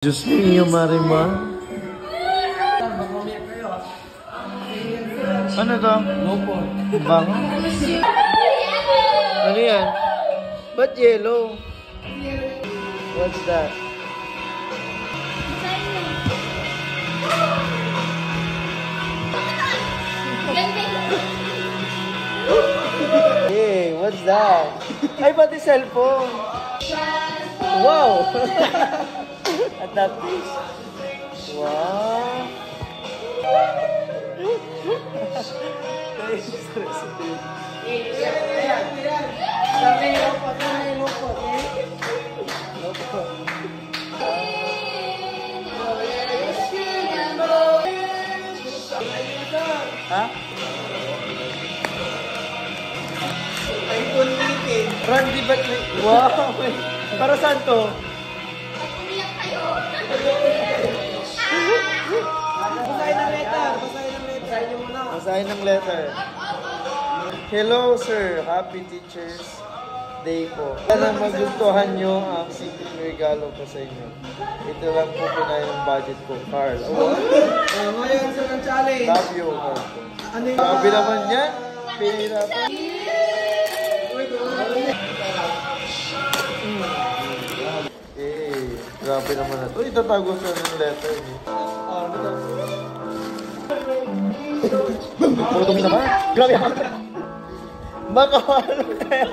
Diyos niyo, Marimar. Ano to? Lopo. Bango? Ano yan? Ba't yellow? What's that? Hey, what's that? Ay, pati cellphone. Wow! At that piece. Wow! Ha? Randy Batli. Wow! Para saan to? Basahin ng letter. Basahin nyo muna. Basahin ng letter. Hello, sir. Happy Teacher's Day po. Sana magustuhan nyo ang simpleng regalo ko sa inyo. Ito lang po pinay ng budget ko. Carl. Oh, Ngayon sa ng challenge. love you, Carl. Ano yung... Sabi naman yan. Pira pa. Eh, grabe naman na ito. Itatago sa ng letter. Puro dumi naman. Grabe ako. Baka ano kaya?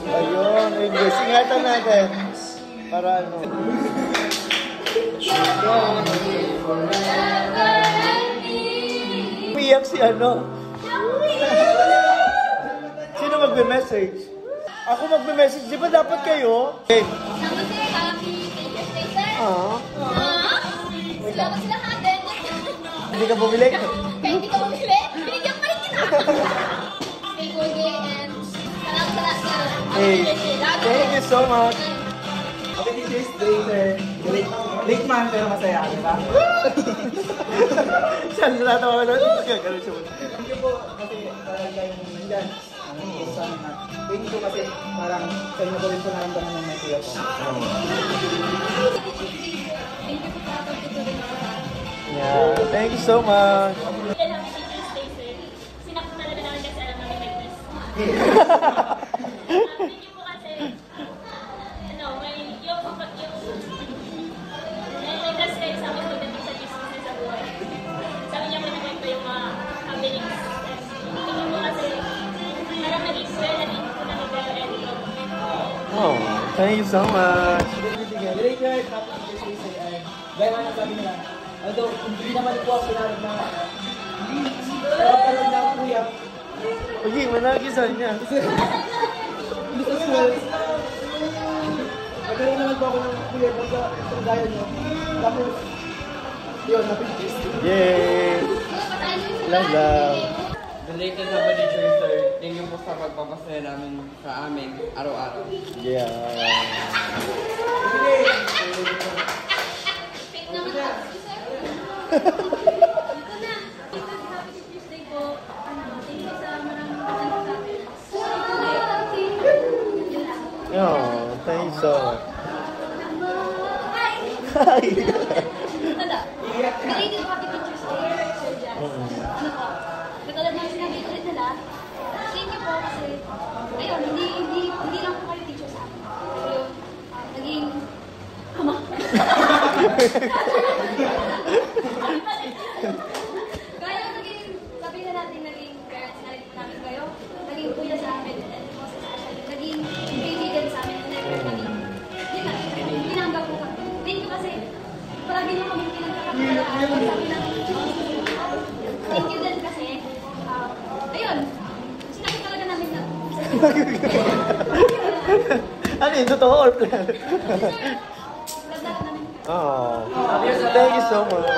Ayun, English. Ingatan natin. Para ano. Umiyak si ano. Sino magbe-message? Ako magbe-message. Di ba dapat kayo? Okay. Salamat sila hatin. Hindi ka bumili? Kaya hindi ka bumili, binigyan pa rin kita. Stay cool, gay, and salamat sa lahat. Hey, thank you so much. Happy Teacher's Day, sir. Late man, pero masaya, di ba? Saan na natawa na? Gano'n siya. Thank you po, kasi parang kayo nandyan. Thank you kasi parang sa inyo ko rin po naramdaman ng may kuya po. Thank you po sa pagtutuloy mo sa Yeah, thank you so much. Happy Teacher's Day, sir. Sinakto talaga namin kasi alam namin may quiz. Thank you po kasi, ano, may class kayo sa amin pagdating sa business sa buhay. Sabi niya may kwento yung mga happenings. Thank you po kasi, parang naging well, naging po na nag-end. Oh, thank you so much. Very good, Happy Teacher's Day, sir. Gaya nga nasabi nila, although hindi naman po ako pinarap na kapag ng kuya, Okay, managisan niya. Mr. Swells, nagkaroon naman po ako ng kuya po sa gaya nyo. Tapos, yun, Happy Teacher's Day. Yay! Love, love. Related na ba teacher, sir? Thank you po sa pagpapasaya namin sa amin araw-araw. Yeah. Fake naman ako, sir. Dito na. Happy Teacher's Day po. Thank you sa maraming kasama sa atin. Yun lang. Oh, thank you so much. Hi! Wala. Related Happy Teacher's Day, Sir Jazz. Ano po? Katulad ng sinabi ulit nila, thank you po kasi, ayun, hindi lang po kayo teacher sa akin. Pero yun, naging ama. Kaya naging, sabi na natin, naging parents na rin po namin kayo, naging kuya sa amin, and po sa especially, naging kaibigan sa amin, never naging, yun lang, pinanggap po kami. Thank you kasi, palagi nyo kami pinagkakapalaan. Sabi na, thank you din kasi, ayun, sinabi talaga namin na, Ano yun? Totoo or plan? nagdala namin. Oh, thank you so much.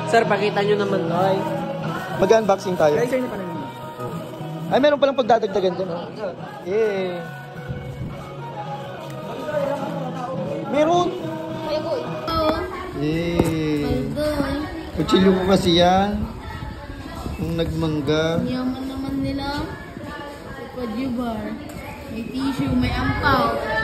Sir, pakita nyo naman, Noy. Mag-unboxing tayo. Guys, sir, niyo pa rin. Ay, meron palang pagdadagdagan dyan. Oh. Yay! Meron! Kaya ko, Yay! Kutsilyo ko kasi yan. Kung nagmangga. Yaman naman nila. Padyo bar. May tissue, may ampaw.